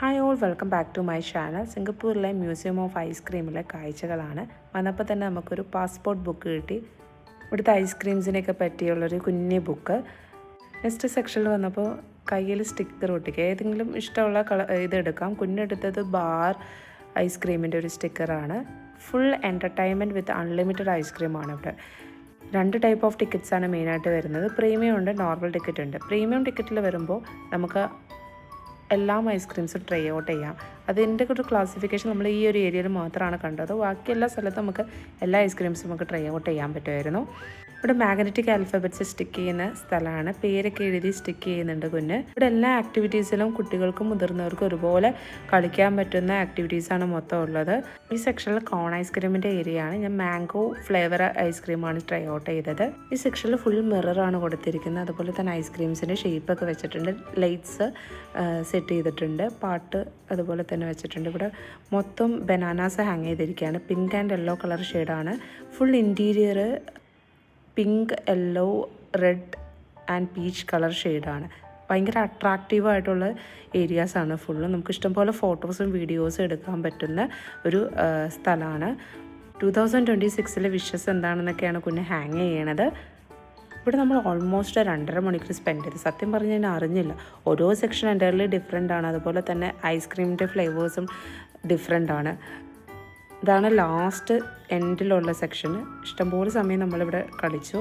Hi all, welcome back to my channel. സിംഗപ്പൂരിലെ museum of ഐസ്ക്രീമിലെ കാഴ്ചകളാണ്. വന്നപ്പോൾ തന്നെ നമുക്കൊരു പാസ്പോർട്ട് ബുക്ക് കിട്ടി. ഇവിടുത്തെ ഐസ്ക്രീംസിനെയൊക്കെ പറ്റിയുള്ളൊരു കുഞ്ഞു ബുക്ക്. നെക്സ്റ്റ് സെക്ഷനിൽ വന്നപ്പോൾ കയ്യിൽ സ്റ്റിക്കർ ഒട്ടിക്കുക. ഏതെങ്കിലും ഇഷ്ടമുള്ള ഇതെടുക്കാം. കുഞ്ഞെടുത്തത് ബാർ ഐസ്ക്രീമിൻ്റെ ഒരു സ്റ്റിക്കറാണ്. ഫുൾ എൻ്റർടൈൻമെൻറ്റ് വിത്ത് അൺലിമിറ്റഡ് ഐസ്ക്രീമാണ് ഇവിടെ. 2 ടൈപ്പ് ഓഫ് ടിക്കറ്റ്സാണ് മെയിനായിട്ട് വരുന്നത്. പ്രീമിയം ഉണ്ട്, നോർമൽ ടിക്കറ്റ് ഉണ്ട്. പ്രീമിയം ടിക്കറ്റിൽ വരുമ്പോൾ നമുക്ക് എല്ലാം ഐസ്ക്രീംസും ട്രൈ ഔട്ട് ചെയ്യാം. അതിൻ്റെ ഒരു ക്ലാസിഫിക്കേഷൻ നമ്മൾ ഈ ഒരു ഏരിയയിൽ മാത്രമാണ് കണ്ടത്. ബാക്കി എല്ലാ സ്ഥലത്തും നമുക്ക് എല്ലാ ഐസ്ക്രീംസും നമുക്ക് ട്രൈ ഔട്ട് ചെയ്യാൻ പറ്റുമായിരുന്നു. ഇവിടെ മാഗ്നറ്റിക് ആൽഫബറ്റ്സ് സ്റ്റിക്ക് ചെയ്യുന്ന സ്ഥലമാണ്. പേരൊക്കെ എഴുതി സ്റ്റിക്ക് ചെയ്യുന്നുണ്ട് കുഞ്ഞ്. ഇവിടെ എല്ലാ ആക്ടിവിറ്റീസിലും കുട്ടികൾക്കും മുതിർന്നവർക്കും ഒരുപോലെ കളിക്കാൻ പറ്റുന്ന ആക്ടിവിറ്റീസാണ് മൊത്തം ഉള്ളത്. ഈ സെക്ഷനിൽ കോൺ ഐസ്ക്രീമിൻ്റെ ഏരിയ ആണ്. ഞാൻ മാംഗോ ഫ്ലേവർ ഐസ്ക്രീമാണ് ട്രൈ ഔട്ട് ചെയ്തത്. ഈ സെക്ഷനിൽ ഫുൾ മിററാണ് കൊടുത്തിരിക്കുന്നത്. അതുപോലെ തന്നെ ഐസ്ക്രീംസിൻ്റെ ഷേപ്പൊക്കെ വെച്ചിട്ടുണ്ട്. ലൈറ്റ്സ് സെറ്റ് ചെയ്തിട്ടുണ്ട്. പാട്ട് അതുപോലെ തന്നെ വെച്ചിട്ടുണ്ട്. ഇവിടെ മൊത്തം ബനാനാസ് ഹാങ് ചെയ്തിരിക്കുകയാണ്. പിങ്ക് ആൻഡ് യെല്ലോ കളർ ഷെയ്ഡാണ്. Full interior pink, yellow, red and peach colour ഷെയ്ഡാണ്. ഭയങ്കര അട്രാക്റ്റീവായിട്ടുള്ള ഏരിയാസാണ് ഫുള്ള്. നമുക്ക് ഇഷ്ടംപോലെ ഫോട്ടോസും വീഡിയോസും എടുക്കാൻ പറ്റുന്ന ഒരു സ്ഥലമാണ്. 2026 വിഷസ് എന്താണെന്നൊക്കെയാണ് കുഞ്ഞ് ഹാങ് ചെയ്യണത്. ഇവിടെ നമ്മൾ ഓൾമോസ്റ്റ് 2.5 മണിക്കൂർ സ്പെൻഡ് ചെയ്ത്. സത്യം പറഞ്ഞാൽ ഞാൻ അറിഞ്ഞില്ല. ഓരോ സെക്ഷൻ എൻ്റയർലി ഡിഫറെൻ്റ് ആണ്. അതുപോലെ തന്നെ ഐസ്ക്രീമിൻ്റെ ഫ്ലേവേഴ്സും ഡിഫറെൻ്റ് ആണ്. ഇതാണ് ലാസ്റ്റ് എൻഡിലുള്ള സെക്ഷന്. ഇഷ്ടംപോലെ സമയം നമ്മളിവിടെ കളിച്ചു.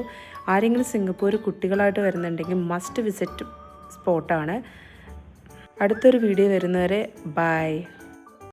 ആരെങ്കിലും സിംഗപ്പൂർ കുട്ടികളായിട്ട് വരുന്നുണ്ടെങ്കിൽ മസ്റ്റ് വിസിറ്റ് സ്പോട്ടാണ്. അടുത്തൊരു വീഡിയോ വരുന്നവരെ ബൈ.